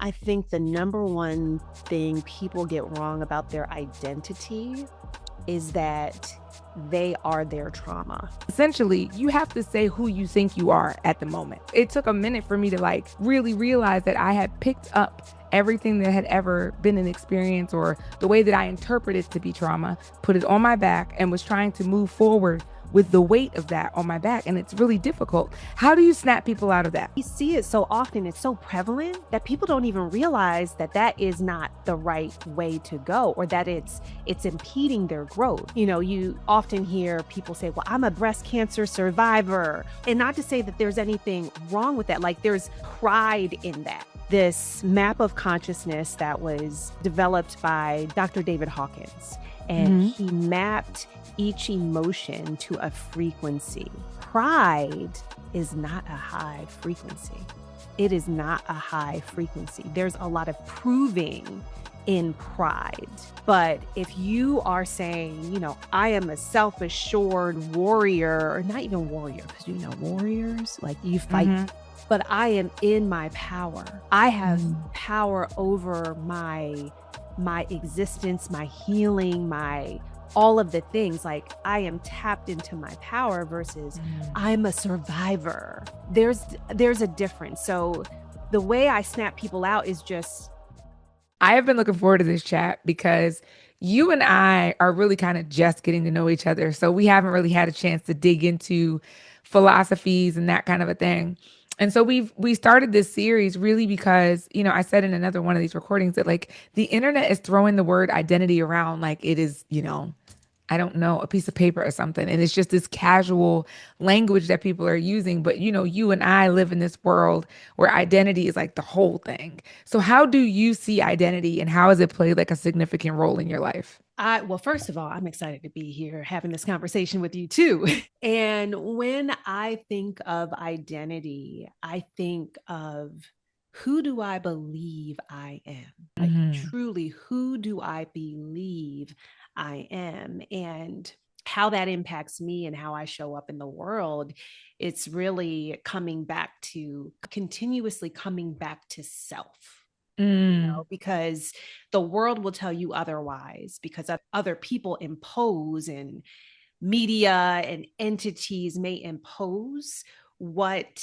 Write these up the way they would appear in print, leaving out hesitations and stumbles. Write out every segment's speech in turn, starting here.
I think the number one thing people get wrong about their identity is that they are their trauma. Essentially, you have to say who you think you are at the moment. It took a minute for me to really realize that I had picked up everything that had ever been an experience or the way that I interpreted to be trauma, put it on my back, and was trying to move forward with the weight of that on my back. And it's really difficult. How do you snap people out of that? We see it so often, it's so prevalent that people don't even realize that that is not the right way to go, or that it's impeding their growth. You know, you often hear people say, well, I'm a breast cancer survivor. And not to say that there's anything wrong with that. Like, there's pride in that. This map of consciousness that was developed by Dr. David Hawkins, and he mapped each emotion to a frequency. Pride is not a high frequency. It is not a high frequency. There's a lot of proving in pride. But if you are saying, you know, I am a self-assured warrior, or not even warrior, because you know, warriors, like you fight, but I am in my power. I have power over my existence, my healing, my all of the things. Like, I am tapped into my power versus I'm a survivor. There's a difference. So the way I snap people out is just, I have been looking forward to this chat because you and I are really kind of just getting to know each other. So we haven't really had a chance to dig into philosophies and that kind of a thing. And so we started this series really because, you know, I said in another one of these recordings that like the internet is throwing the word identity around like it is, you know, I don't know, a piece of paper or something. And it's just this casual language that people are using. But, you know, you and I live in this world where identity is like the whole thing. So how do you see identity, and how has it played like a significant role in your life? well, first of all, I'm excited to be here having this conversation with you too. And when I think of identity, I think of, who do I believe I am? Like, truly, who do I believe I am? And how that impacts me and how I show up in the world. It's really continuously coming back to self. You know, because the world will tell you otherwise, because other people impose, and media and entities may impose what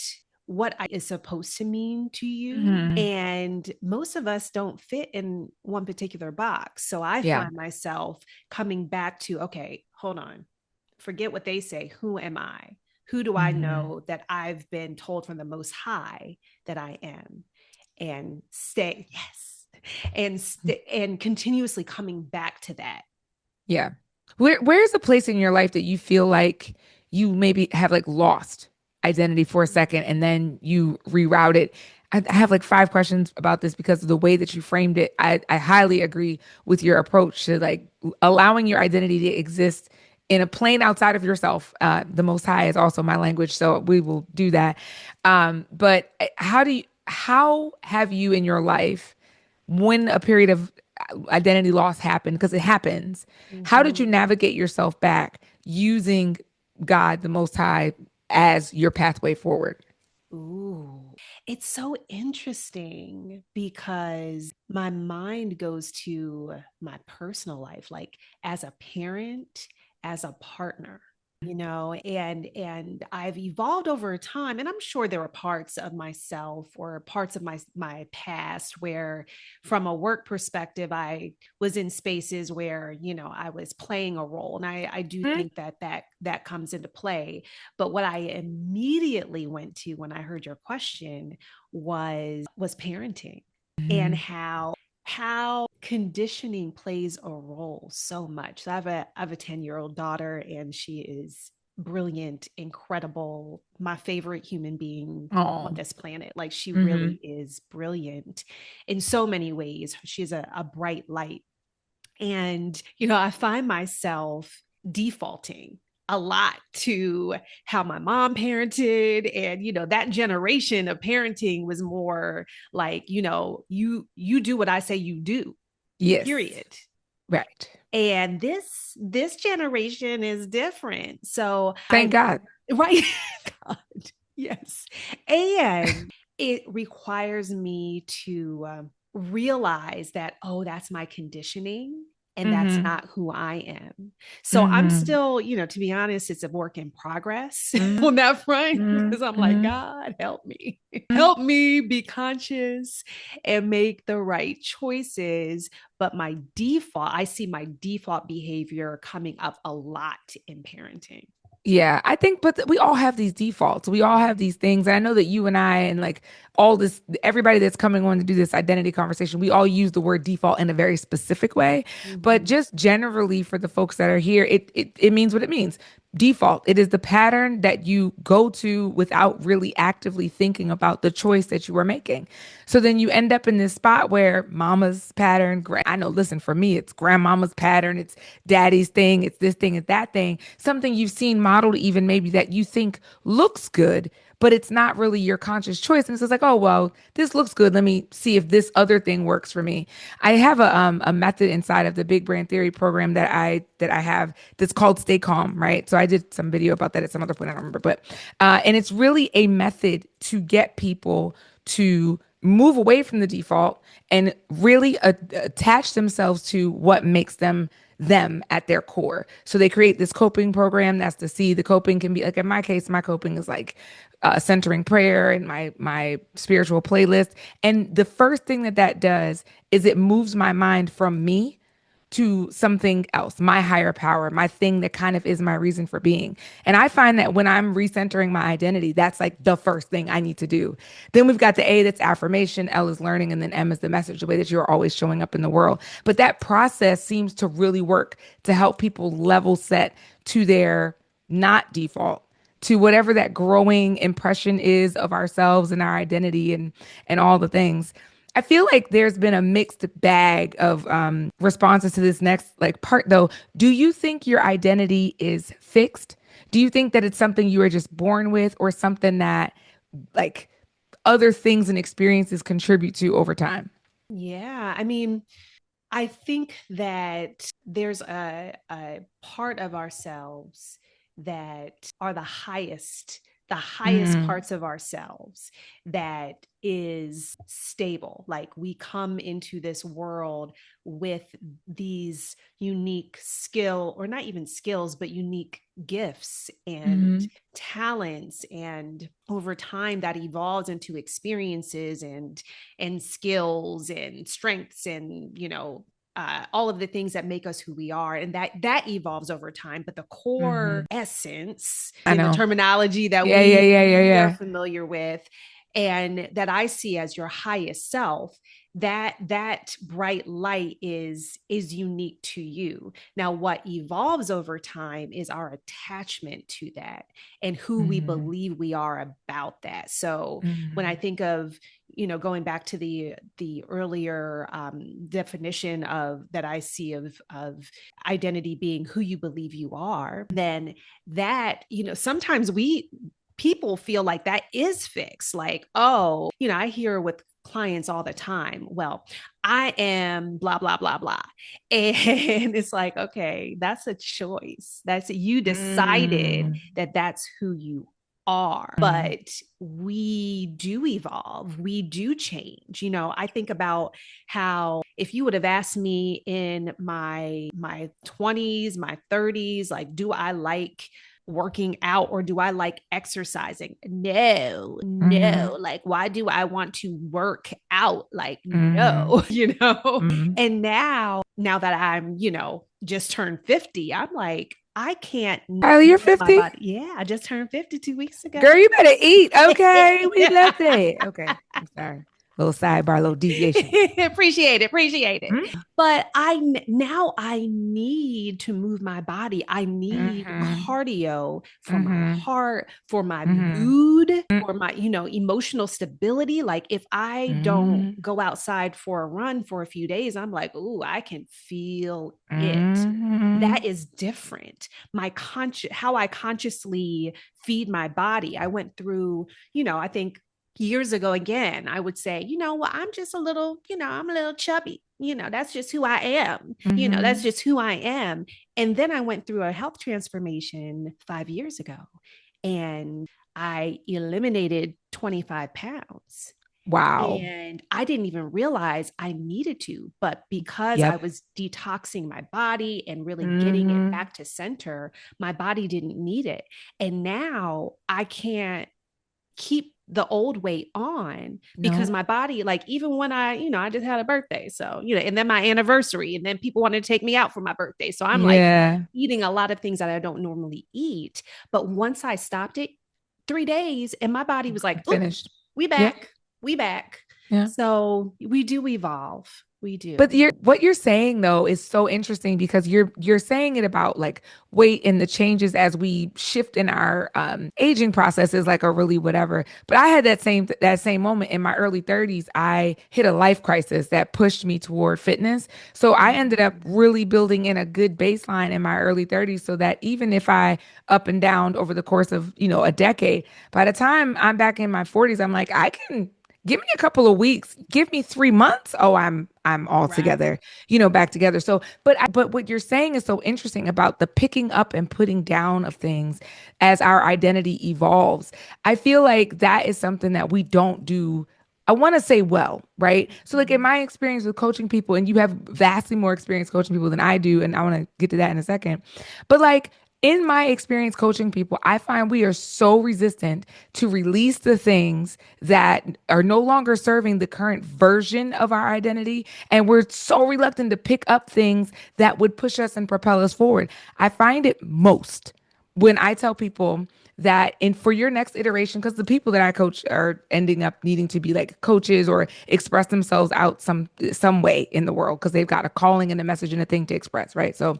is supposed to mean to you. And most of us don't fit in one particular box. So I find myself coming back to, okay, hold on, forget what they say. Who am I? Who do I know that I've been told from the Most High that I am? And and continuously coming back to that. Yeah. Where's the place in your life that you feel like you maybe have like lost identity for a second and then you reroute it? I have like 5 questions about this because of the way that you framed it. I highly agree with your approach to like allowing your identity to exist in a plane outside of yourself. The Most High is also my language, so we will do that. But how have you in your life, when a period of identity loss happened, because it happens, how did you navigate yourself back using God, the Most High, as your pathway forward? Ooh, it's so interesting because my mind goes to my personal life, like as a parent, as a partner, you know, and I've evolved over time. And I'm sure there were parts of myself or parts of my past where, from a work perspective, I was in spaces where, you know, I was playing a role. And I do think that comes into play. But what I immediately went to when I heard your question was parenting, and how conditioning plays a role so much. So I have a 10-year-old daughter, and she is brilliant, incredible, my favorite human being on this planet. Like, she really is brilliant in so many ways. She's a bright light. And, you know, I find myself defaulting a lot to how my mom parented. And, you know, that generation of parenting was more like, you know, you do what I say you do, Yes. period. Right. And this generation is different. So Thank God. right. God, yes. And it requires me to realize that, oh, that's my conditioning and that's Mm-hmm. not who I am. So I'm Mm-hmm. still, to be honest, it's a work in progress Mm-hmm. on that front, because I'm like, Mm-hmm. God, help me. Help me be conscious and make the right choices. But I see my default behavior coming up a lot in parenting. Yeah, I think, but we all have these defaults. We all have these things. And I know that you and I, and like all this, everybody that's coming on to do this identity conversation, we all use the word default in a very specific way. But Mm-hmm. just generally for the folks that are here, it means what it means. Default. It is the pattern that you go to without really actively thinking about the choice that you are making. So then you end up in this spot where mama's pattern, I know, listen, for me, it's grandmama's pattern, it's daddy's thing, it's this thing, it's that thing, something you've seen modeled even maybe that you think looks good, but it's not really your conscious choice. And it's just like, oh, well, this looks good. Let me see if this other thing works for me. I have a method inside of the Big Brain Theory program that I have that's called Stay Calm, right? So I did some video about that at some other point, I don't remember, but and it's really a method to get people to move away from the default and really attach themselves to what makes them at their core. So they create this coping program. That's the coping can be like, in my case, my coping is like centering prayer and my spiritual playlist. And the first thing that does is it moves my mind from me to something else, my higher power, my thing that kind of is my reason for being. And I find that when I'm recentering my identity, that's like the first thing I need to do. Then we've got the A, that's affirmation, L is learning, and then M is the message, the way that you're always showing up in the world. But that process seems to really work to help people level set to their not default, to whatever that growing impression is of ourselves and our identity and all the things. I feel like there's been a mixed bag of responses to this next like part though. Do you think your identity is fixed? Do you think that it's something you were just born with or something that like other things and experiences contribute to over time? Yeah. I mean, I think that there's a part of ourselves that are the highest Mm, parts of ourselves that is stable. Like we come into this world with these unique skill, or not even skills, but unique gifts and mm, talents. And over time that evolves into experiences and skills and strengths and all of the things that make us who we are, and that evolves over time. But the core hmm. essence I in the know. terminology that Yeah, yeah, yeah, yeah, we are yeah. familiar with, and that I see as your highest self, that bright light is unique to you. Now what evolves over time is our attachment to that and who we Hmm. believe we are about that. So when I Hmm. think of, going back to the earlier definition of that I see of identity being who you believe you are, then that, sometimes people feel like that is fixed. Like, oh, I hear with clients all the time, well, I am blah blah blah blah. And it's like, okay, that's a choice. That's, you decided Mm, that that's who you are. mm, But we do evolve, we do change. I think about how, if you would have asked me in my 20s, my 30s, like, do I like working out or do I like exercising? No, mhm, no. Like, why do I want to work out? Like, mhm, no, mhm. And now that I'm, just turned 50, I'm like, I can't move Kylie, you're my 50? body. Yeah, I just turned 50 2 weeks ago. Girl, you better eat. Okay, we love that. Okay, I'm sorry. Little sidebar, little deviation. Appreciate it, appreciate it. Mm-hmm. But now I need to move my body. I need Mm-hmm. cardio for my Mm-hmm. heart, for my Mm-hmm. mood, for my, emotional stability. Like, if I don't Mm-hmm. go outside for a run for a few days, I'm like, ooh, I can feel it. Mm-hmm. That is different. How I consciously feed my body. I went through, I think years ago, again, I would say, well, I'm just a little, I'm a little chubby. That's just who I am. That's Mm-hmm. just who I am. And then I went through a health transformation 5 years ago, and I eliminated 25 pounds. Wow. And I didn't even realize I needed to, but because I Yep. was detoxing my body and really getting it Hmm. back to center, my body didn't need it. And now I can't keep the old weight on because No. my body, like, even when I just had a birthday. So, and then my anniversary, and then people wanted to take me out for my birthday. So I'm like Yeah. eating a lot of things that I don't normally eat. But once I stopped it, 3 days, and my body was like, "Oop, Finished. we Yep. back, we back." Yeah. So we do evolve. We But do. what you're saying though is so interesting because you're saying it about like weight and the changes as we shift in our aging processes, like, or really whatever. But I had that same moment in my early 30s. I hit a life crisis that pushed me toward fitness. So I ended up Mhm. really building in a good baseline in my early 30s so that even if I up and down over the course of, a decade, by the time I'm back in my 40s, I'm like, I can give me a couple of weeks, give me 3 months. Oh, I'm all Right. together, back together. So, but what you're saying is so interesting about the picking up and putting down of things as our identity evolves. I feel like that is something that we don't do. I want to say well, right? So, like in Mhm. my experience with coaching people, and you have vastly more experience coaching people than I do, and I want to get to that in a second. But like in my experience coaching people, I find we are so resistant to release the things that are no longer serving the current version of our identity. And we're so reluctant to pick up things that would push us and propel us forward. I find it most when I tell people that in for your next iteration, because the people that I coach are ending up needing to be like coaches or express themselves out some way in the world because they've got a calling and a message and a thing to express, right? So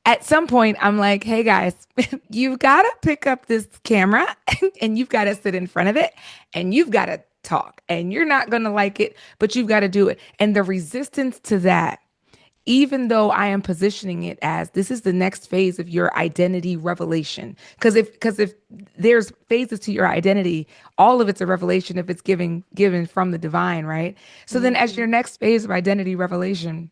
at some point I'm like, hey guys, you've got to pick up this camera and you've got to sit in front of it and you've got to talk and you're not going to like it, but you've got to do it. And the resistance to that, even though I am positioning it as this is the next phase of your identity revelation. Because if there's phases to your identity, all of it's a revelation if it's given from the divine, right? So then as your Mhm. next phase of identity revelation,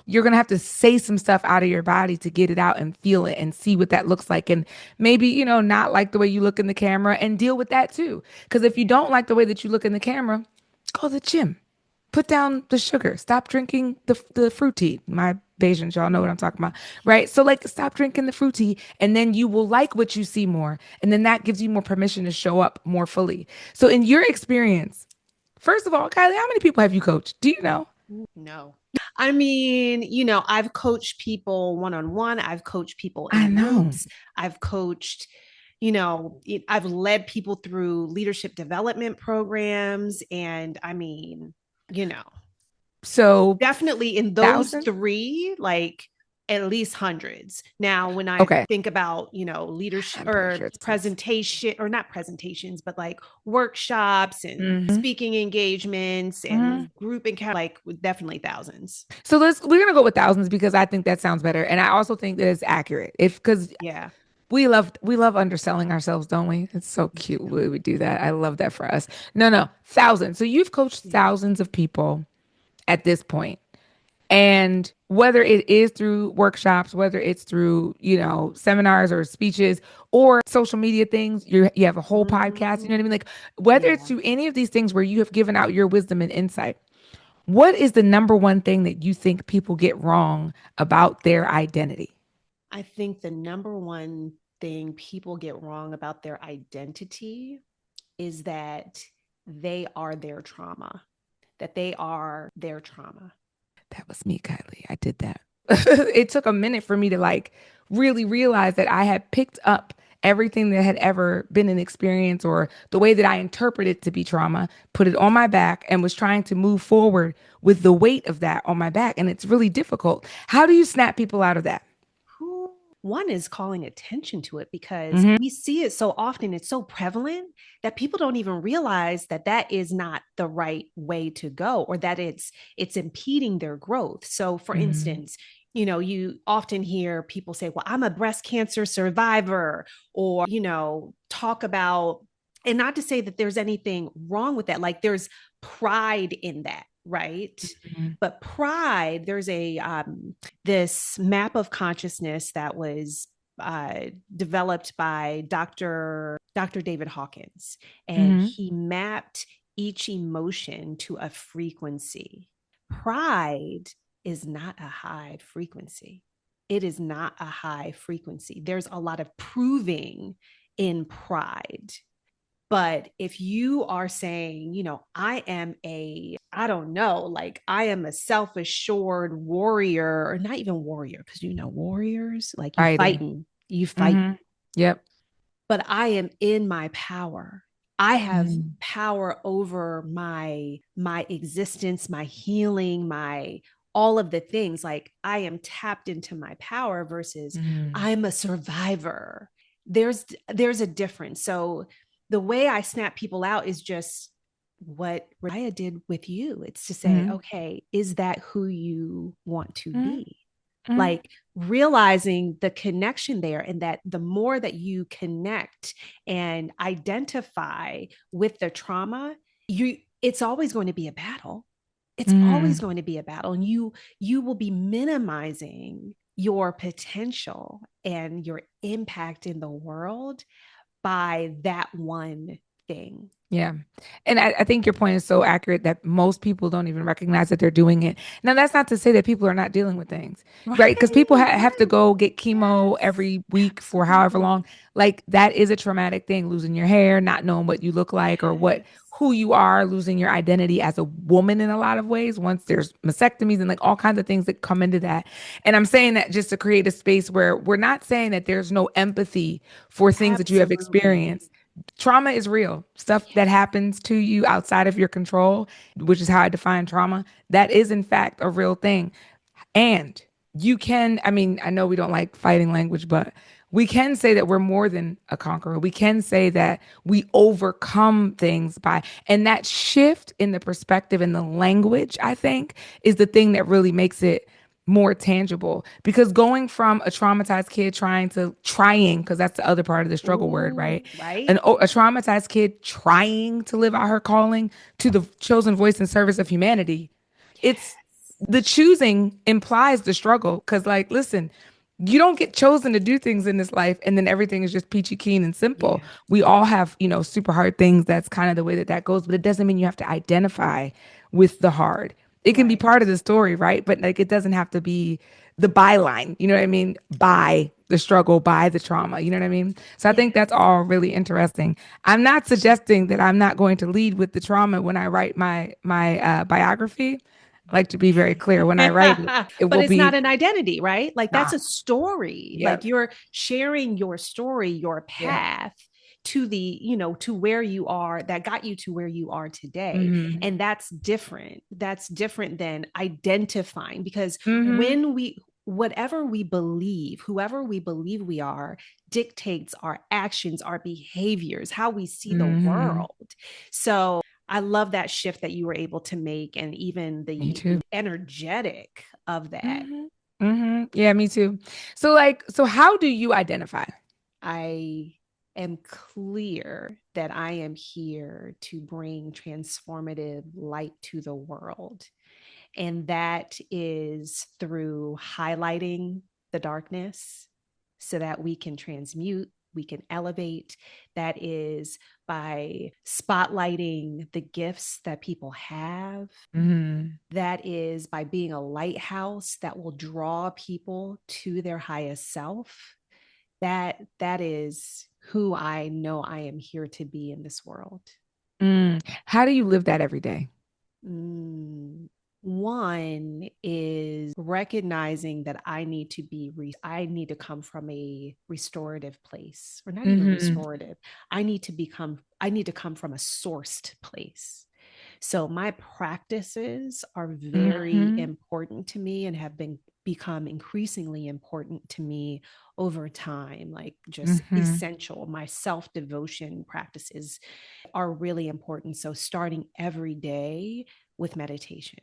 you're going to have to say some stuff out of your body to get it out and feel it and see what that looks like. And maybe, not like the way you look in the camera and deal with that too. Because if you don't like the way that you look in the camera, go to the gym. Put down the sugar. Stop drinking the fruity. My Bajans, y'all know what I'm talking about, right? So like, stop drinking the fruity, and then you will like what you see more, and then that gives you more permission to show up more fully. So in your experience, first of all, Kylie, how many people have you coached? Do you know? No. I mean, I've coached people one on one, I've coached people I in know. groups, I've coached, I've led people through leadership development programs. And I mean, you know, So definitely in those thousand. three, like at least hundreds. Now, when I Okay, think about, leadership I'm pretty sure or it's tens. presentation, or not presentations, but like workshops and Hmm. speaking engagements Hmm. and group encounter, like definitely thousands. So we're gonna go with thousands because I think that sounds better, and I also think that it's accurate. If because Yeah. we love underselling ourselves, don't we? It's so cute when we do that. I love that for us. No, no, thousands. So you've coached Yeah. thousands of people at this point. And whether it is through workshops, whether it's through, seminars or speeches or social media things, you have a whole podcast, you know Mhm. what I mean? Like whether it's Yeah. through any of these things where you have given out your wisdom and insight, what is the number one thing that you think people get wrong about their identity? I think the number one thing people get wrong about their identity is that they are their trauma, that they are their trauma. That was me, Kylie. I did that. It took a minute for me to like really realize that I had picked up everything that had ever been an experience or the way that I interpreted to be trauma, put it on my back, and was trying to move forward with the weight of that on my back. And it's really difficult. How do you snap people out of that? One is calling attention to it because Hmm. we see it so often, it's so prevalent that people don't even realize that that is not the right way to go, or that it's impeding their growth. So for Hmm. instance, you often hear people say, well, I'm a breast cancer survivor, or talk about, and not to say that there's anything wrong with that, like there's pride in that, right? Hmm. But pride, there's a this map of consciousness that was developed by Dr. David Hawkins, and Mm-hmm. he mapped each emotion to a frequency. Pride is not a high frequency. It is not a high frequency. There's a lot of proving in pride. But if you are saying, I am I don't know, like I am a self assured warrior, or not even warrior, because warriors, like Fighting. you fight, Mm-hmm. Yep. but I am in my power. I have Mm-hmm. power over my existence, my healing, my all of the things. Like I am tapped into my power versus Mm-hmm. I'm a survivor. There's a difference. So the way I snap people out is just what Raya did with you. It's to say, Mm-hmm. okay, is that who you want to Mm-hmm. be? Like realizing the connection there, and that the more that you connect and identify with the trauma, it's always going to be a battle. It's Mm-hmm. always going to be a battle, and you will be minimizing your potential and your impact in the world by that one thing. Yeah. And I think your point is so accurate that most people don't even recognize that they're doing it. Now, that's not to say that people are not dealing with things, Right? right? Because people have to Yes. go get chemo Yes. every week for however long. Absolutely. Like that is a traumatic thing, losing your hair, not knowing what you look like or Yes. who you are, losing your identity as a woman in a lot of ways. Once there's mastectomies and like all kinds of things that come into that. And I'm saying that just to create a space where we're not saying that there's no empathy for things that you have Absolutely. experienced. Trauma is real. Stuff that Yes. happens to you outside of your control, which is how I define trauma, that is in fact a real thing. And you can, I mean, I know we don't like fighting language, but we can say that we're more than a conqueror. We can say that we overcome things by, and that shift in the perspective and the language, I think, is the thing that really makes it more tangible. Because going from a traumatized kid trying, because that's the other part of the struggle word, Ooh, right? right? A traumatized kid trying to live out her calling to the chosen voice and service of humanity, it's Yes. the choosing implies the struggle. Because, like, listen, you don't get chosen to do things in this life and then everything is just peachy keen and simple. Yeah. We all have, super hard things. That's kind of the way that that goes, but it doesn't mean you have to identify with the hard. It can be Right. part of the story, right? But like, it doesn't have to be the byline. You know what I mean? By the struggle, by the trauma. You know what I mean? So I think Yes. that's all really interesting. I'm not suggesting that I'm not going to lead with the trauma when I write my biography. I like to be very clear. When I write it, it But will it's not be an identity, right? Like that's nah. a story. Like Yep. you're sharing your story, your Yep. path to to where you are, that got you to where you are today. Mm-hmm. And that's different. That's different than identifying, because Mm-hmm. whatever we believe, whoever we believe we are, dictates our actions, our behaviors, how we see the Mm-hmm. world. So I love that shift that you were able to make, and even Me the too. energetic of that. Mm-hmm. Mm-hmm. Yeah, me too. So how do you identify? I am clear that I am here to bring transformative light to the world. And that is through highlighting the darkness so that we can transmute, we can elevate. That is by spotlighting the gifts that people have. Mm-hmm. That is by being a lighthouse that will draw people to their highest self. That is who I know I am here to be in this world. How do you live that every day? Mm. One is recognizing that I need to come from a restorative place, or not even Mm-hmm. restorative. I need to come from a sourced place. So my practices are very Mm-hmm. important to me, and have become increasingly important to me over time, like just Mm-hmm. essential. My self-devotion practices are really important. So starting every day with meditation,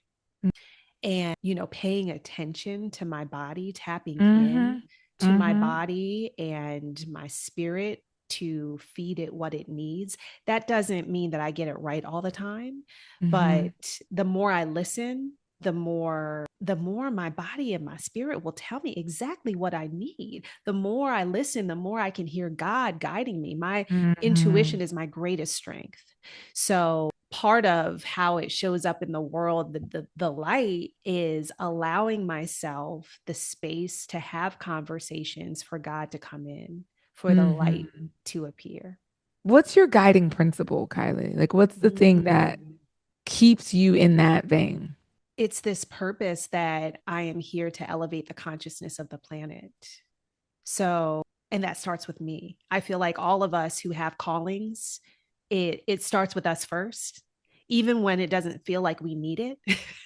and paying attention to my body, tapping Mm-hmm. in to my Mm-hmm. body and my spirit to feed it what it needs. That doesn't mean that I get it right all the time, Mm-hmm. but the more I listen, the more my body and my spirit will tell me exactly what I need. The more I listen, the more I can hear God guiding me. My Mhm. intuition is my greatest strength. So part of how it shows up in the world, the light, is allowing myself the space to have conversations, for God to come in, for the light Mhm. to appear. What's your guiding principle, Kylie? Like, what's the thing that Mm. keeps you in that vein? It's this purpose that I am here to elevate the consciousness of the planet. So, and that starts with me. I feel like all of us who have callings, it starts with us first, even when it doesn't feel like we need it,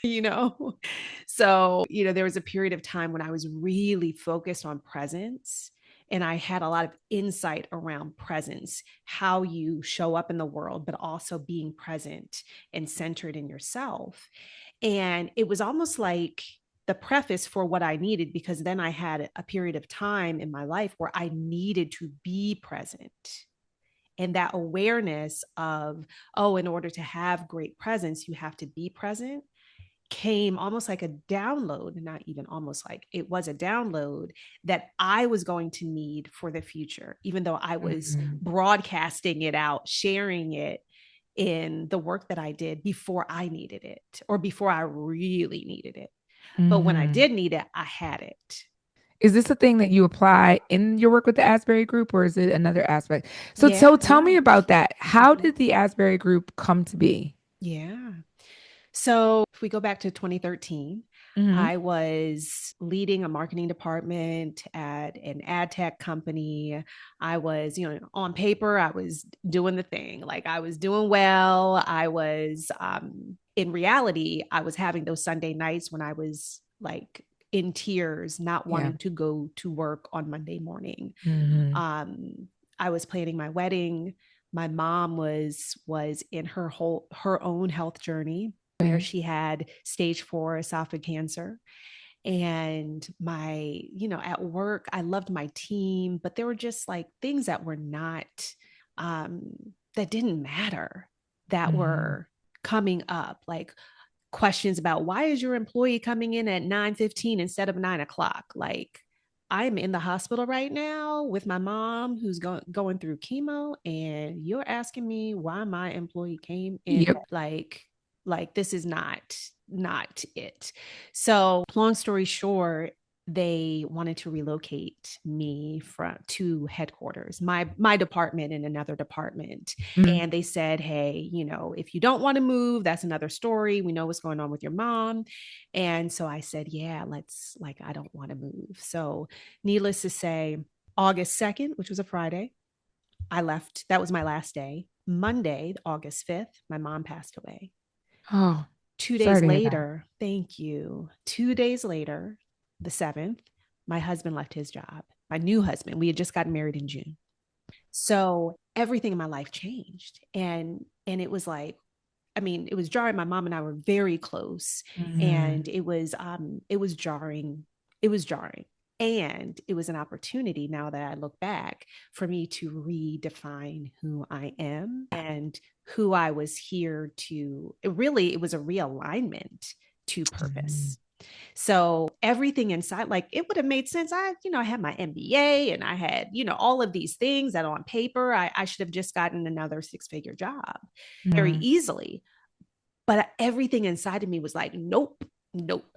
you know? So, there was a period of time when I was really focused on presence, and I had a lot of insight around presence, how you show up in the world, but also being present and centered in yourself. And it was almost like the preface for what I needed, because then I had a period of time in my life where I needed to be present. And that awareness of, oh, in order to have great presence, you have to be present, came almost like a download, not even almost, like it was a download that I was going to need for the future, even though I was Mhm. broadcasting it out, sharing it in the work that I did before I needed it, or before I really needed it. But when I Mhm. did need it, I had it. Is this a thing that you apply in your work with the Asbury group, or is it another aspect? So Yeah, tell yeah. me about that. How Mhm. did the Asbury group come to be? Yeah. So if we go back to 2013, Hmm. I was leading a marketing department at an ad tech company. I was, on paper, I was doing the thing. Like, I was doing well. I was, in reality, I was having those Sunday nights when I was like in tears, not Yeah. wanting to go to work on Monday morning. Hmm. Um, I was planning my wedding. My mom was in her own health journey, where Okay. she had stage 4 esophageal cancer. And at work, I loved my team, but there were just like things that were not, um, that didn't matter, that Hmm. were coming up, like questions about, why is your employee coming in at 9:15 instead of 9 o'clock? Like, I'm in the hospital right now with my mom who's going through chemo, and you're asking me why my employee came in, Yep. like this is not it. So long story short, they wanted to relocate me from to headquarters, my department in another department. Mhm. And they said, hey, if you don't want to move, that's another story. We know what's going on with your mom. And so I said, yeah, I don't want to move. So needless to say, August 2nd, which was a Friday, I left. That was my last day. Monday, August 5th, my mom passed away. Oh, Two sorry days to hear that. later, thank you. 2 days later, the 7th, my husband left his job. My new husband, we had just gotten married in June. So everything in my life changed. And it was like, I mean, it was jarring. My mom and I were very close, Hmm. and it was jarring. It was jarring. And it was an opportunity, now that I look back, for me to redefine who I am and who I was here to. It was a realignment to purpose. So everything inside, like, it would have made sense. I had my MBA, and I had, all of these things that on paper, I should have just gotten another 6-figure job very Hmm. easily. But everything inside of me was like, nope, nope.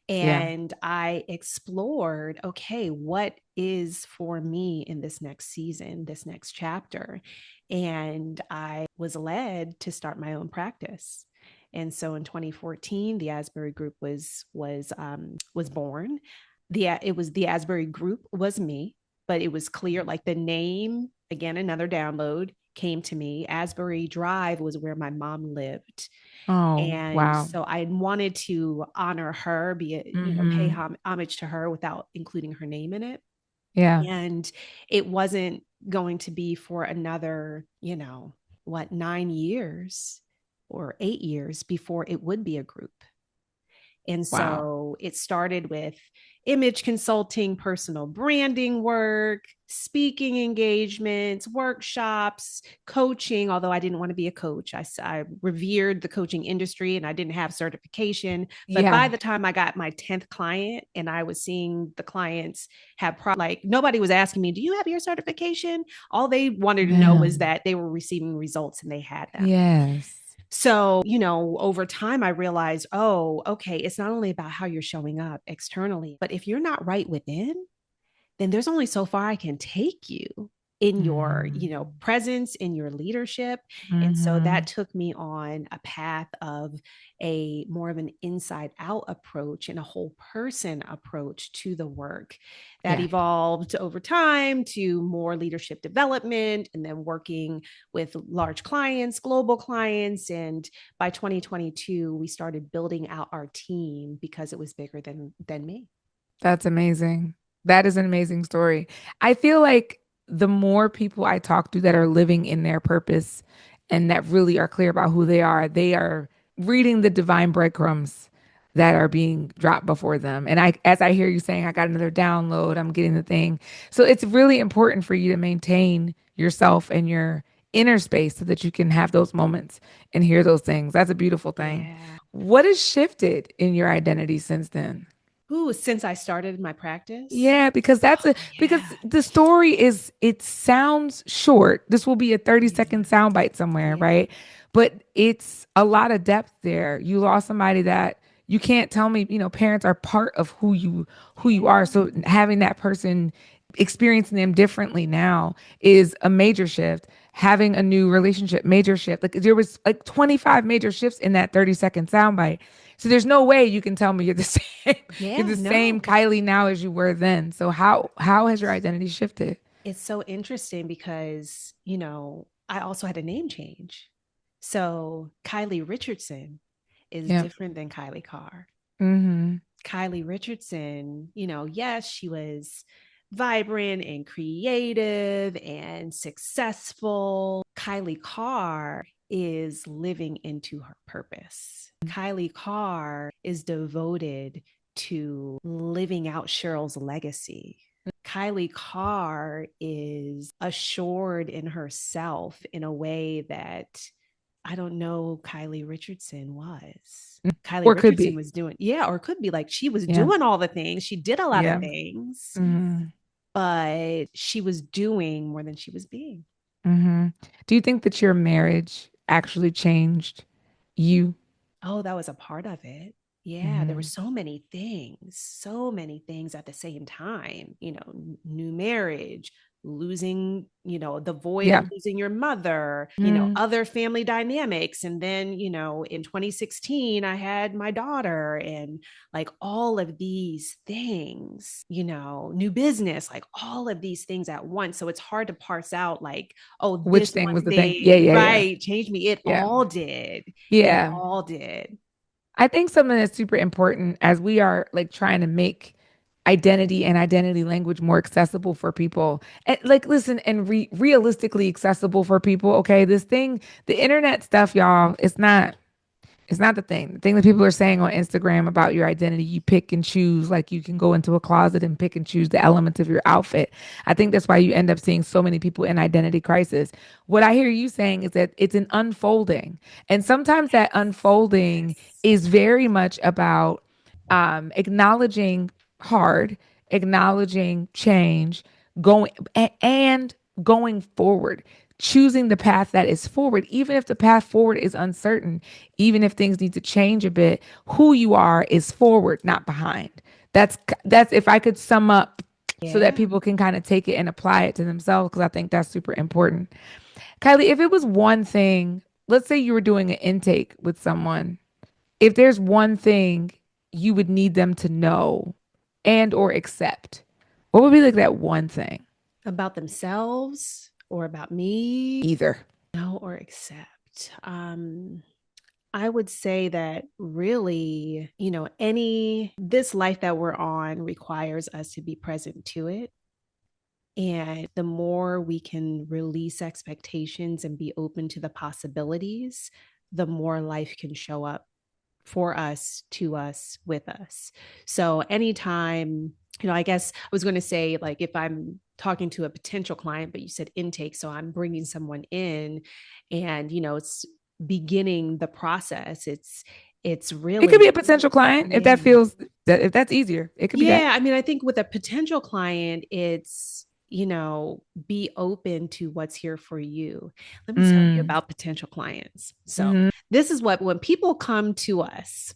Yeah. And I explored, okay, what is for me in this next season, this next chapter? And I was led to start my own practice. And so in 2014, the Asbury Group was born. The Asbury Group was me, but it was clear, like the name, again, another download came to me. Asbury Drive was where my mom lived. Oh, And wow. so I wanted to honor her, pay Hmm. homage to her without including her name in it. Yeah. And it wasn't going to be for another, 9 years or 8 years before it would be a group. And Wow. so it started with image consulting, personal branding work, speaking engagements, workshops, coaching. Although I didn't want to be a coach, I revered the coaching industry and I didn't have certification. But Yeah. by the time I got my 10th client and I was seeing the clients have like nobody was asking me, do you have your certification? All they wanted to know Yeah. was that they were receiving results and they had them. Yes. So, over time, I realized, oh, okay, it's not only about how you're showing up externally, but if you're not right within, then there's only so far I can take you in your, Mm-hmm. presence, in your leadership. And so Mm-hmm. that took me on a path of a more of an inside out approach and a whole person approach to the work that Yeah. evolved over time to more leadership development and then working with large clients, global clients. And by 2022, we started building out our team because it was bigger than me. That's amazing. That is an amazing story. I feel like the more people I talk to that are living in their purpose and that really are clear about who they are reading the divine breadcrumbs that are being dropped before them. And as I hear you saying, I got another download, I'm getting the thing. So it's really important for you to maintain yourself and your inner space so that you can have those moments and hear those things. That's a beautiful thing. Yeah. What has shifted in your identity since then? Ooh, since I started my practice. Yeah, because Oh, because yeah. the story is, it sounds short. This will be a 30-second Yeah. soundbite somewhere, Yeah. right? But it's a lot of depth there. You lost somebody that you can't tell me, parents are part of who you are. Yeah. So having that person, experiencing them differently now is a major shift. Having a new relationship, major shift. Like there was like 25 major shifts in that 30-second soundbite. So there's no way you can tell me you're the same. You're Yeah. the same No. Kylie now as you were then. So how has your identity shifted? It's so interesting because, I also had a name change. So Kylie Richardson is Yeah. different than Kylie Carr. Mm-hmm. Kylie Richardson, yes, she was vibrant and creative and successful. Kylie Carr is living into her purpose. Kylie Carr is devoted to living out Cheryl's legacy. Kylie Carr is assured in herself in a way that I don't know Kylie Richardson was. Kylie Or could Richardson be. was doing, yeah, or could be like she was Yeah. doing all the things. She did a lot of Yeah. things, Mm-hmm. but she was doing more than she was being. Mm-hmm. Do you think that your marriage actually changed you? Oh, that was a part of it. Yeah, there were Mm-hmm. so many things at the same time. New marriage, losing, the void Yeah. of losing your mother, Mm-hmm. other family dynamics. And then, in 2016, I had my daughter and like all of these things, new business, like all of these things at once. So it's hard to parse out like, oh, Which this thing one was the thing? Yeah, thing, yeah, yeah. right, changed me. It Yeah. all did. It Yeah. all did. I think something that's super important as we are like trying to make identity and identity language more accessible for people. And like listen, and realistically accessible for people. Okay, this thing, the internet stuff, y'all, it's not the thing. The thing that people are saying on Instagram about your identity, you pick and choose, like you can go into a closet and pick and choose the elements of your outfit. I think that's why you end up seeing so many people in identity crisis. What I hear you saying is that it's an unfolding. And sometimes that unfolding Yes. is very much about acknowledging hard, acknowledging change, going and going forward, choosing the path that is forward, even if the path forward is uncertain, even if things need to change a bit. Who you are is forward, not behind. That's if I could sum up so that Yeah. people can kind of take it and apply it to themselves, because I think that's super important. Kylie, if it was one thing, let's say you were doing an intake with someone, if there's one thing you would need them to know and or accept, what would be like that one thing? About themselves or about me, Either. know or accept. I would say that really, this life that we're on requires us to be present to it. And the more we can release expectations and be open to the possibilities, the more life can show up for us, to us, with us. So anytime, I guess I was going to say, like, if I'm talking to a potential client, but you said intake. So I'm bringing someone in and, it's beginning the process. It's It could be really, a potential client if that yeah. feels that if that's easier. It could be that. Yeah, I mean, I think with a potential client, it's, be open to what's here for you. Let me tell you Mm, about potential clients. So, mm-hmm, this is what, when people come to us,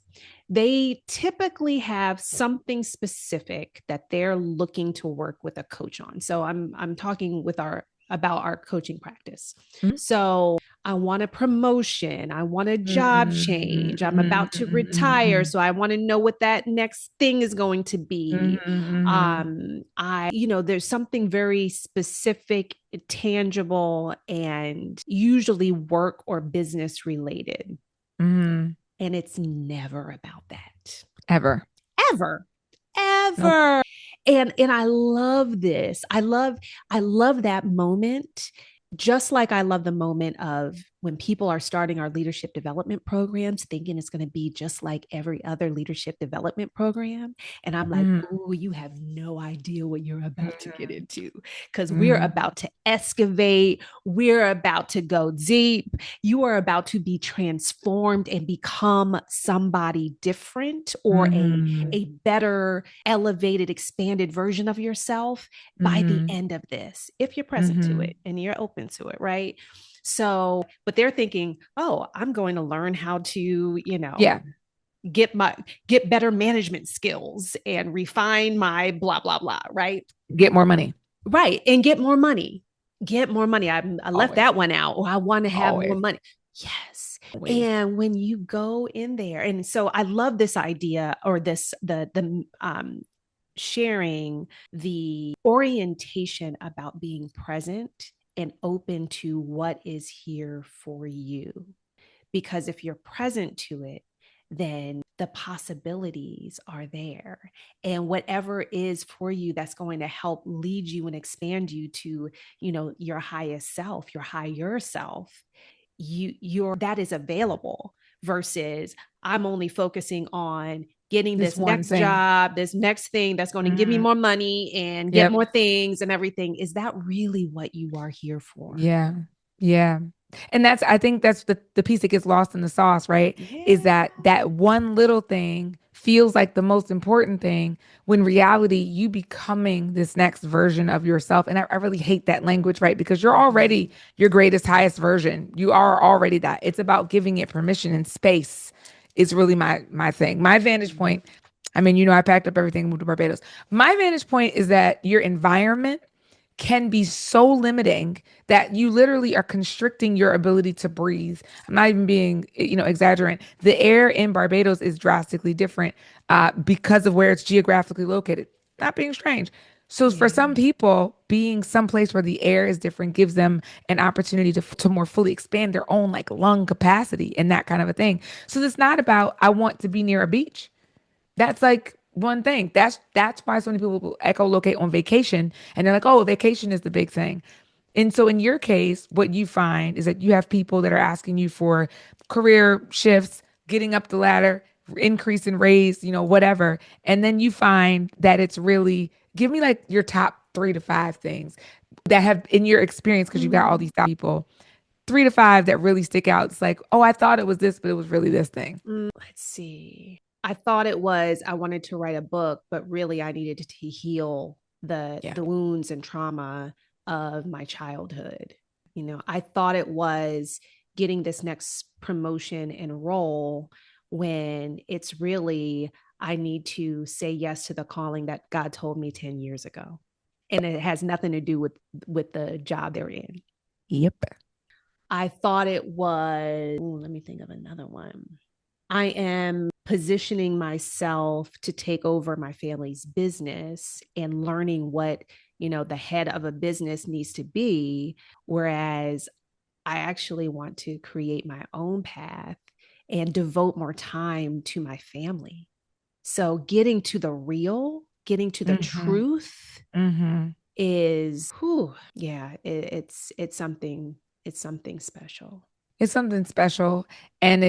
they typically have something specific that they're looking to work with a coach on. So, I'm talking with our about our coaching practice. So, I want a promotion. I want a job change. I'm about to retire. So I want to know what that next thing is going to be. There's something very specific, tangible, and usually work or business related. mm-hmm. And it's never about that. Ever. Ever. Nope. Ever. And I love this. I love that moment, just like I love the moment of when people are starting our leadership development programs thinking it's going to be just like every other leadership development program. And I'm like, Mm-hmm. oh, you have no idea what you're about to get into, because we're Mm-hmm. about to excavate, we're about to go deep, you are about to be transformed and become somebody different, or Mm-hmm. a better, elevated, expanded version of yourself by the Mm-hmm. end of this, if you're present to Mm-hmm. it and you're open to it, right? So, but they're thinking, oh, I'm going to learn how to, Yeah. get better management skills and refine my blah blah blah, right? Get more money. Right. And get more money. Get more money. I left Always. that one out. Or I want to have more Always. money. Yes. Always. And when you go in there, and so I love this idea, or this the sharing the orientation about being present and open to what is here for you. Because if you're present to it, then the possibilities are there. And whatever is for you that's going to help lead you and expand you to, your highest self, your higher self, that is available, versus I'm only focusing on getting This this one next thing. job, this next thing that's going to give me Mm-hmm. more money and get Yep. more things and everything. Is that really what you are here for? Yeah. Yeah. And I think that's the piece that gets lost in the sauce, right? Is Yeah. that one little thing feels like the most important thing when reality you becoming this next version of yourself. And I really hate that language, right? Because you're Mhm. already your greatest, highest version. You are already that. It's about giving it permission and space is really my thing. My vantage point, I mean, I packed up everything and moved to Barbados. My vantage point is that your environment can be so limiting that you literally are constricting your ability to breathe. I'm not even being, exaggerant. The air in Barbados is drastically different because of where it's geographically located. Not being strange. So for Yeah. some people, being someplace where the air is different gives them an opportunity to more fully expand their own like lung capacity and that kind of a thing. So it's not about I want to be near a beach. That's like one thing. That's why so many people will echolocate on vacation and they're like, oh, vacation is the big thing. And so in your case, what you find is that you have people that are asking you for career shifts, getting up the ladder, increase in raise, whatever. And then you find that it's really give me like your top 3 to 5 things that have in your experience, because you've got all these people, 3 to 5 that really stick out. It's like, oh, I thought it was this, but it was really this thing. Let's see. I thought it was I wanted to write a book, but really I needed to heal the Yeah. the wounds and trauma of my childhood. I thought it was getting this next promotion and role, when it's really I need to say yes to the calling that God told me 10 years ago. And it has nothing to do with the job they're in. Yep. I thought it was, let me think of another one. I am positioning myself to take over my family's business and learning what, the head of a business needs to be. Whereas I actually want to create my own path and devote more time to my family. So getting to the Mm-hmm. truth Mm-hmm. is, whew, yeah, it's something special. It's something special. And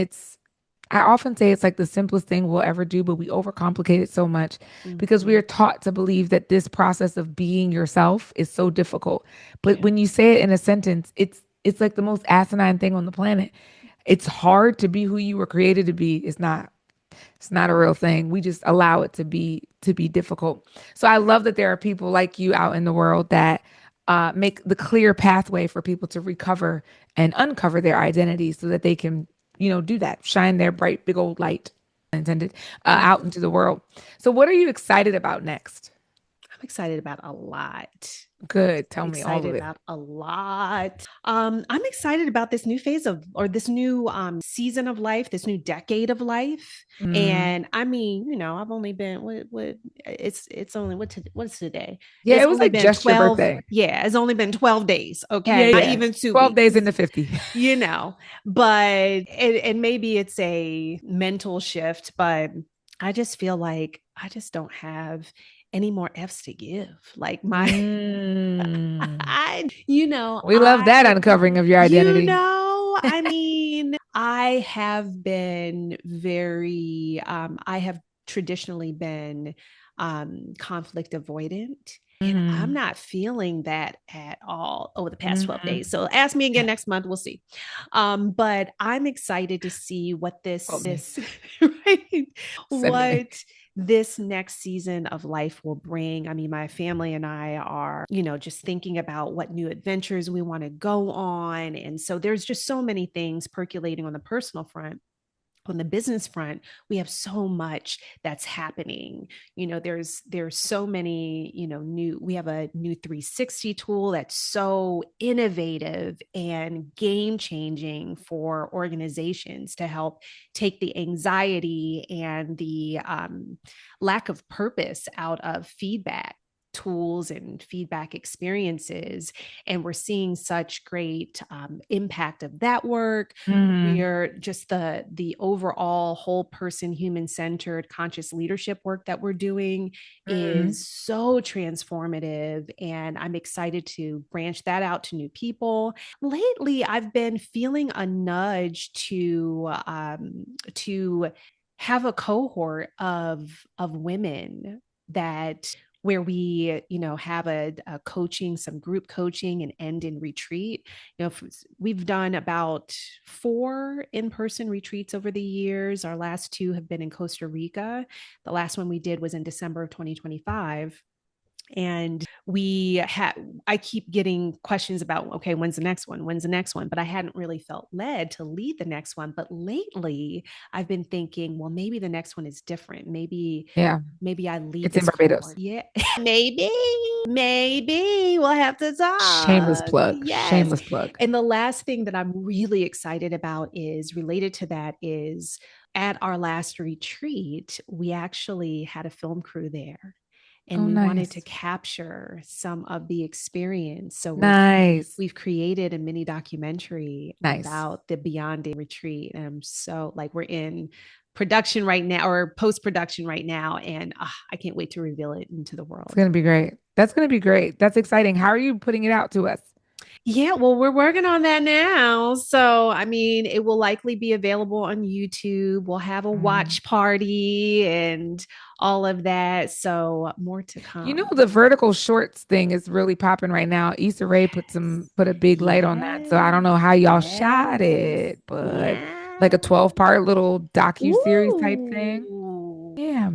I often say it's like the simplest thing we'll ever do, but we overcomplicate it so much because we Mm-hmm. are taught to believe that this process of being yourself is so difficult. But Yeah. when you say it in a sentence, it's like the most asinine thing on the planet. It's hard to be who you were created to be. It's not a real thing. We just allow it to be difficult. So I love that there are people like you out in the world that make the clear pathway for people to recover and uncover their identities so that they can, do that, shine their bright big old light, intended, out into the world. So what are you excited about next? I'm excited about a lot. Good. Tell me all of Excited it. about a lot. I'm excited about this new phase of, or this new season of life, this new decade of life. Mm. And I mean, I've only been it's only what's today? Yeah, It's it was only like been just your 12. birthday. Yeah, it's only been 12 days. Yeah, Okay. Not yeah. even 12 days weeks. into 50. you know, but and maybe it's a mental shift, but I just feel like I just don't have any more F's to give. Like my Mm. I, We love that uncovering of your identity. I mean, I have been I have traditionally been conflict avoidant. And I'm Hmm. not feeling that at all over the past 12 Hmm. days. So ask me again next month. We'll see. But I'm excited to see what Quote me. right, Send me. what this next season of life will bring. I mean, my family and I are, just thinking about what new adventures we want to go on. And so there's just so many things percolating on the personal front. On the business front, we have so much that's happening. There's so many, new, we have a new 360 tool that's so innovative and game changing for organizations to help take the anxiety and the lack of purpose out of feedback tools and feedback experiences. And we're seeing such great impact of that work. Hmm. We're just the overall whole person, human centered conscious leadership work that we're doing Hmm. is so transformative, and I'm excited to branch that out to new people. Lately I've been feeling a nudge to have a cohort of women that where we have a coaching, some group coaching, and end in retreat. We've done about 4 in-person retreats over the years. Our last 2 have been in Costa Rica. The last one we did was in December of 2025. And I keep getting questions about, okay, when's the next one, but I hadn't really felt led to lead the next one. But lately I've been thinking, well, maybe the next one is different. Yeah, Maybe I lead it's in this Barbados. cohort. Yeah. Maybe we'll have to Shameless talk. plug. Yes. Shameless plug. And the last thing that I'm really excited about is related to that is at our last retreat, we actually had a film crew there, and Oh, we wanted to nice. capture some of the experience. So Nice. we've created a mini documentary Nice. about the Beyond Day retreat. And I'm so like, we're in production right now, or post production right now. And I can't wait to reveal it into the It's world. going to be great. That's going to be great. That's exciting. How are you putting it out to us? Yeah, well, we're working on that now. So, I mean, it will likely be available on YouTube. We'll have a Mm. watch party and all of that. So, more to You know, come. the vertical shorts thing is really popping right now. Issa Rae Yes. put a big light on that. So I don't know Yes. how y'all shot Yes. it, but like a Yeah. 12-part little docu-series type thing. Ooh. Yeah.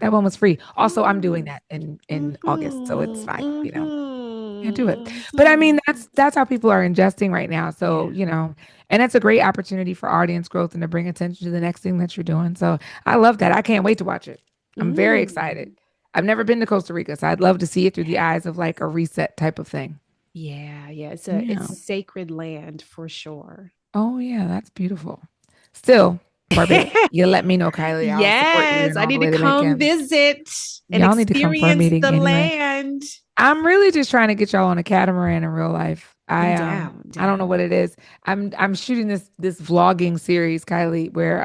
That one was free. Also, I'm doing Ooh. that in August, so it's Mm-hmm. fine. Yeah, do it. But I mean, Mm-hmm. that's how people are ingesting right now. So, Yeah. and that's a great opportunity for audience growth and to bring attention to the next thing that you're doing. So I love that. I can't wait to watch it. I'm very excited. Mm. I've never been to Costa Rica, so I'd love to see it through the eyes of like a reset type of thing. Yeah, yeah. Yeah. It's sacred land for sure. Oh yeah, that's beautiful. Still, Barbados. You let me know, Kylie. I'll support you Yes, in I all the need to way to make come him. visit and Y'all need to come for a experience meeting the anyway. land. I'm really just trying to get y'all on a catamaran in real life. I'm down, I don't know down. what it is. I'm shooting this vlogging series, Kylie, where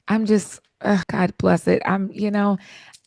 I'm just God bless it.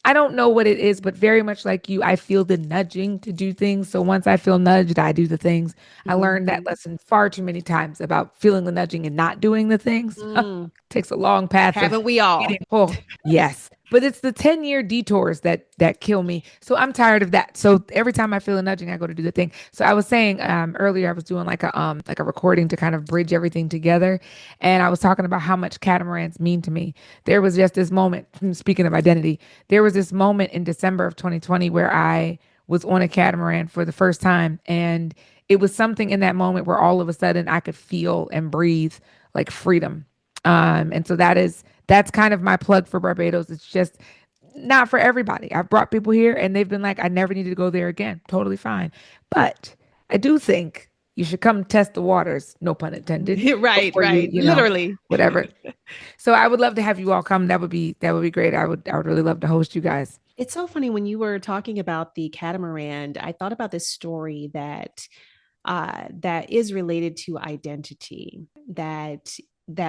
I don't know what it is, but very much like you, I feel the nudging to do things. So once I feel nudged, I do the things. I learned that Mhm. lesson far too many times about feeling the nudging and not doing the things. Mm. Takes a long path of Haven't we all? getting pulled. Yes. But it's the 10-year detours that kill me. So I'm tired of that. So every time I feel a nudging, I go to do the thing. So I was saying earlier I was doing like a recording to kind of bridge everything together. And I was talking about how much catamarans mean to me. There was just this moment, speaking of identity, there was this moment in December of 2020 where I was on a catamaran for the first time. And it was something in that moment where all of a sudden I could feel and breathe like freedom. And so that's kind of my plug for Barbados. It's just not for everybody. I've brought people here and they've been like, I never need to go there again. Totally fine. But I do think you should come test the waters, no pun intended, Right, before right. Literally. whatever. So I would love to have you all come. That would be great. I would really love to host you guys. It's so funny when you were talking about the catamaran, I thought about this story that is related to identity that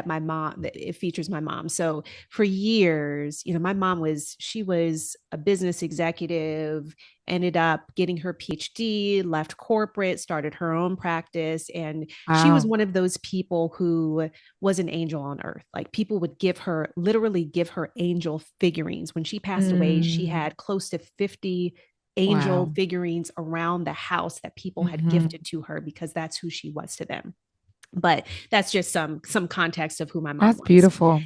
my mom that it features my mom. So for years, my mom she was a business executive, ended up getting her PhD, left corporate, started her own practice, and she was Wow. one of those people who was an angel on earth. Like people would literally give her angel figurines. When she passed away, she Mm, had close to 50 angel wow. figurines around the house that people had Hmm. gifted to her because that's who she was to them. But that's just some context of who my mom That's was. beautiful.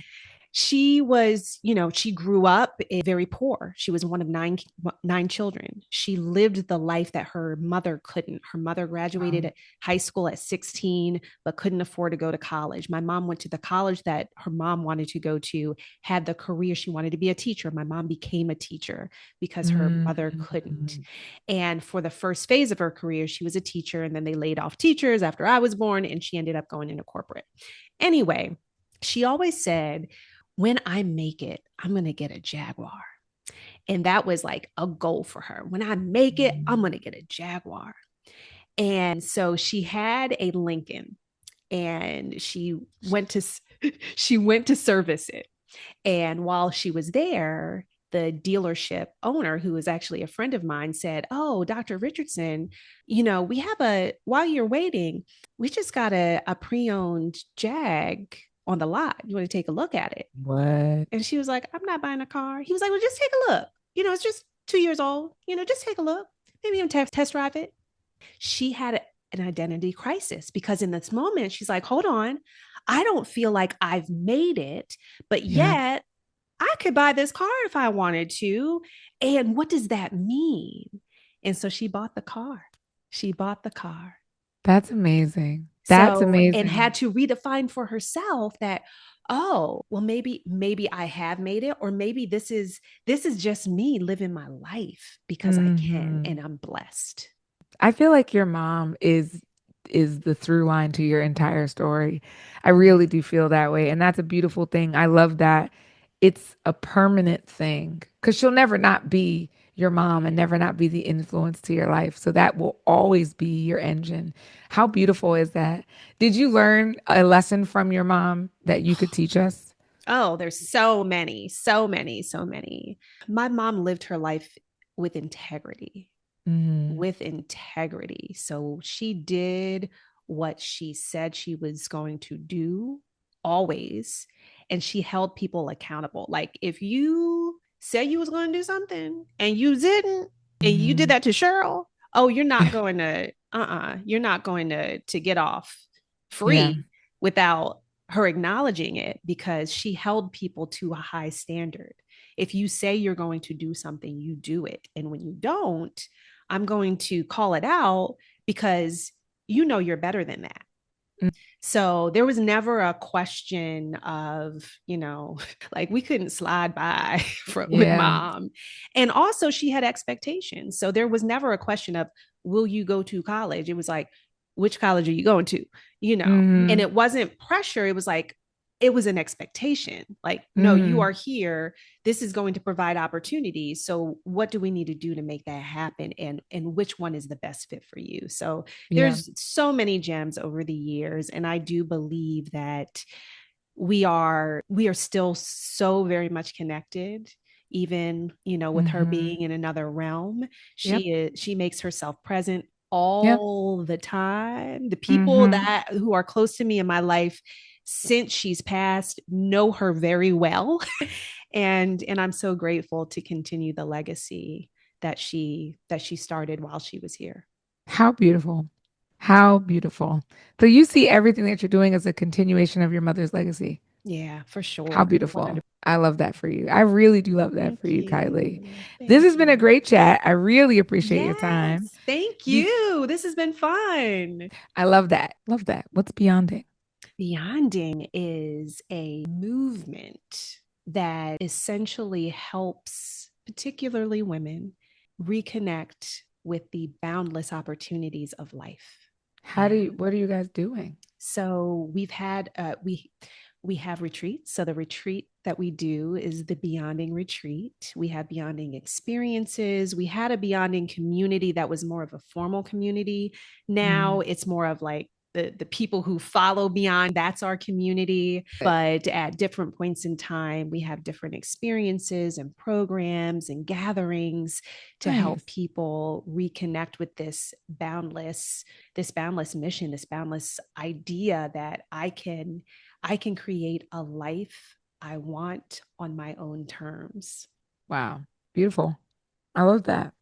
She was, she grew up very poor. She was one of nine children. She lived the life that her mother couldn't. Her mother graduated Wow. at high school at 16 but couldn't afford to go to college. My mom went to the college that her mom wanted to go to, had the career she wanted to be a teacher. My mom became a teacher because her mother couldn't. Mm, And for the first phase of her career, she was a teacher, and then they laid off teachers after I was born, and she ended up going into corporate. Anyway, she always said, when I make it, I'm going to get a Jaguar. And that was like a goal for her. When I make it, I'm going to get a Jaguar. And so she had a Lincoln, and she went to service it. And while she was there, the dealership owner, who was actually a friend of mine, said, "Oh, Dr. Richardson, while you're waiting, we just got a pre owned Jag on the lot. You want to take a look at it?" what? And she was like, "I'm not buying a car." He was like, "Well, just take a look. It's just 2 years old. Just take a look. Maybe you can test drive it." She had an identity crisis because in this moment, she's like, "Hold on. I don't feel like I've made it, but Yeah. yet I could buy this car if I wanted to. And what does that mean?" And so she bought the car. She bought the car. That's amazing. That's So, and amazing. had to redefine for herself that, oh, well, maybe I have made it, or maybe this is just me living my life because I can Hmm. and I'm blessed. I feel like your mom is the through line to your entire story. I really do feel that way, and that's a beautiful thing. I love that it's a permanent thing because she'll never not be your mom and never not be the influence to your life. So that will always be your engine. How beautiful is that? Did you learn a lesson from your mom that you could teach us? Oh, there's so many, so many, so many. My mom lived her life with integrity. Mm, With integrity. So she did what she said she was going to do always. And she held people accountable. Like if you said you was going to do something and you didn't, and you did mm. that to Cheryl, oh, you're not going to get off Yeah. free without her acknowledging it because she held people to a high standard. If you say you're going to do something, you do it. And when you don't, I'm going to call it out because you're better than that. Mm, So there was never a question of, like we couldn't slide by with yeah. mom. And also she had expectations. So there was never a question of, will you go to college? It was like, which college are you going to? And Hmm. it wasn't pressure. It was like, it was an expectation. Like, no, you Mm, are here. This is going to provide opportunities. So what do we need to do to make that happen? And which one is the best fit for you? So yeah. there's so many gems over the years, and I do believe that we are still so very much connected. even, with her Mm-hmm. being in another realm. Yep. She makes herself present Yep. all the time. The people Mm-hmm. that who are close to me in my life since she's passed know her very well. And I'm so grateful to continue the legacy that she started while she was here. How beautiful. How beautiful. So you see everything that you're doing as a continuation of your mother's legacy. Yeah, for How sure. beautiful. I love that for you. I really do love that Thank for you, Kylie. you. This Thank has been a you. great chat. I really appreciate your time. Yes, thank Be- you. This has been fun. I love that. Love that. What's beyonding? Beyonding is a movement that essentially helps, particularly women, reconnect with the boundless opportunities of life. And What are you guys doing? so we have retreats. So the retreat that we do is the Beyonding retreat. We have Beyonding experiences. We had a Beyonding community that was more of a formal community. Now Mm. it's more of like the people who follow Beyond, that's our community. But at different points in time, we have different experiences and programs and gatherings to help Nice. people reconnect with this boundless mission, this boundless idea that I can create a life I want on my own terms. Wow. Beautiful. I love that.